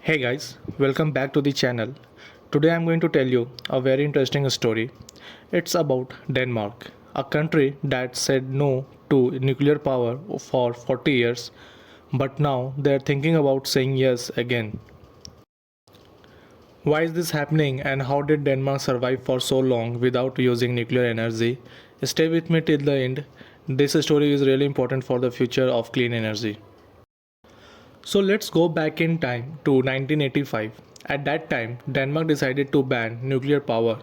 Hey guys, welcome back to the channel. Today I'm going to tell you a very interesting story. It's about Denmark, a country that said no to nuclear power for 40 years, but now they're thinking about saying yes again. Why is this happening and how did Denmark survive for so long without using nuclear energy? Stay with me till the end. This story is really important for the future of clean energy. So let's go back in time to 1985. At that time, Denmark decided to ban nuclear power.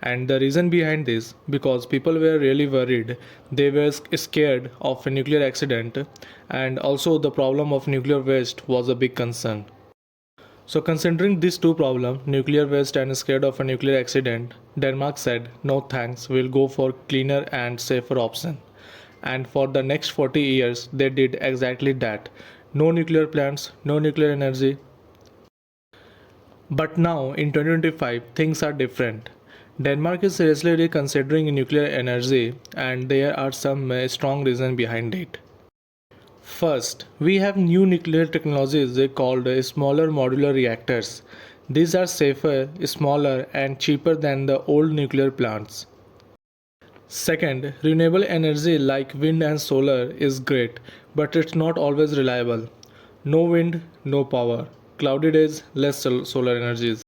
And the reason behind this, because people were really worried. They were scared of a nuclear accident, and also the problem of nuclear waste was a big concern. So considering these two problems, nuclear waste and scared of a nuclear accident, Denmark said, no thanks, we'll go for cleaner and safer option. And for the next 40 years, they did exactly that. No nuclear plants, no nuclear energy. But now, in 2025, things are different. Denmark is seriously reconsidering nuclear energy, and there are some strong reasons behind it. First, we have new nuclear technologies called smaller modular reactors. These are safer, smaller, and cheaper than the old nuclear plants. Second, renewable energy like wind and solar is great, but it's not always reliable. No wind, no power. Cloudy days, less solar energies.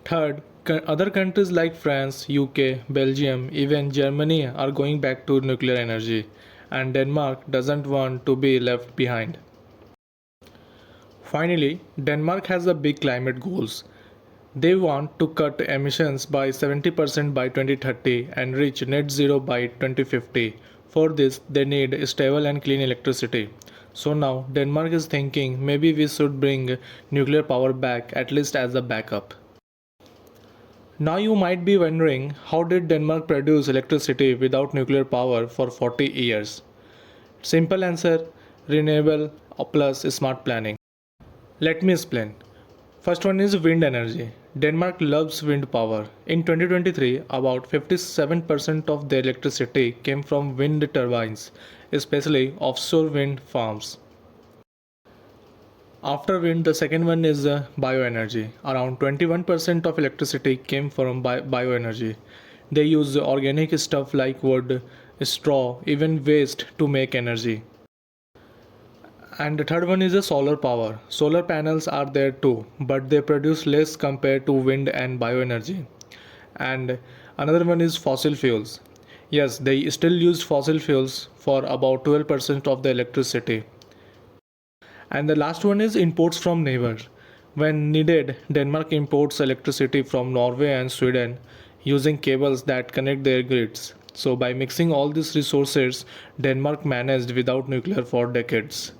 Third, other countries like France, UK, Belgium, even Germany are going back to nuclear energy, and Denmark doesn't want to be left behind. Finally, Denmark has a big climate goals. They want to cut emissions by 70% by 2030 and reach net zero by 2050. For this, they need stable and clean electricity. So now, Denmark is thinking maybe we should bring nuclear power back at least as a backup. Now you might be wondering, how did Denmark produce electricity without nuclear power for 40 years? Simple answer, renewable plus smart planning. Let me explain. First one is wind energy. Denmark loves wind power. In 2023, about 57% of their electricity came from wind turbines, especially offshore wind farms. After wind, the second one is bioenergy. Around 21% of electricity came from bioenergy. They use organic stuff like wood, straw, even waste to make energy. And the third one is the solar power. Solar panels are there too, but they produce less compared to wind and bioenergy. And another one is fossil fuels. Yes, they still use fossil fuels for about 12% of the electricity. And the last one is imports from neighbors. When needed, Denmark imports electricity from Norway and Sweden using cables that connect their grids. So by mixing all these resources, Denmark managed without nuclear for decades.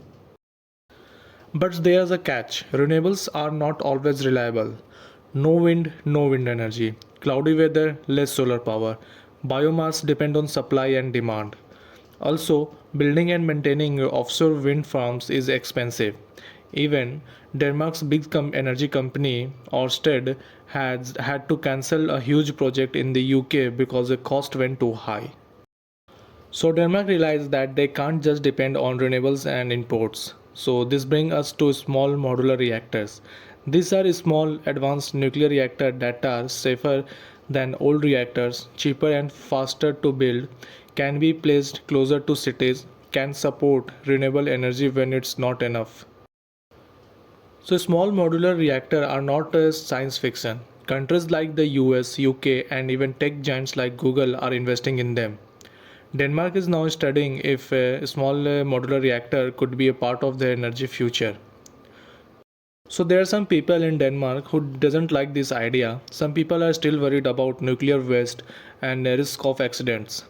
But there's a catch. Renewables are not always reliable. No wind, no wind energy. Cloudy weather, less solar power. Biomass depend on supply and demand. Also, building and maintaining offshore wind farms is expensive. Even Denmark's big energy company, Ørsted, has had to cancel a huge project in the UK because the cost went too high. So Denmark realized that they can't just depend on renewables and imports. So this brings us to small modular reactors. These are small advanced nuclear reactors that are safer than old reactors, cheaper and faster to build, can be placed closer to cities, can support renewable energy when it's not enough. So small modular reactors are not a science fiction. Countries like the US, UK and even tech giants like Google are investing in them. Denmark is now studying if a small modular reactor could be a part of their energy future. So there are some people in Denmark who doesn't like this idea. Some people are still worried about nuclear waste and the risk of accidents.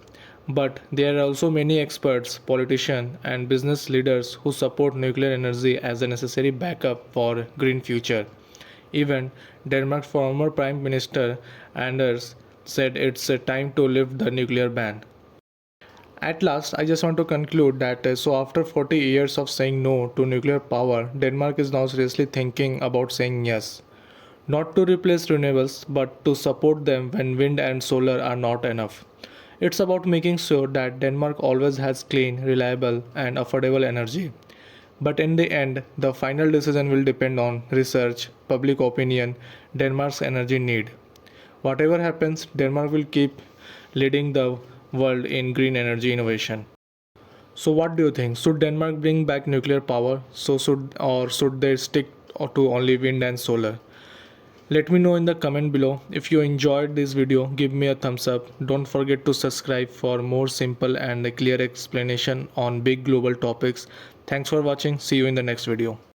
But there are also many experts, politicians and business leaders who support nuclear energy as a necessary backup for green future. Even Denmark's former Prime Minister Anders said it's time to lift the nuclear ban. At last, I just want to conclude that so after 40 years of saying no to nuclear power, Denmark is now seriously thinking about saying yes. Not to replace renewables, but to support them when wind and solar are not enough. It's about making sure that Denmark always has clean, reliable, and affordable energy. But in the end, the final decision will depend on research, public opinion, Denmark's energy need. Whatever happens, Denmark will keep leading the world in green energy innovation. So what do you think? Should Denmark bring back nuclear power? Should they stick to only wind and solar? Let me know in the comment below. If you enjoyed this video, give me a thumbs up. Don't forget to subscribe for more simple and clear explanation on big global topics. Thanks for watching. See you in the next video.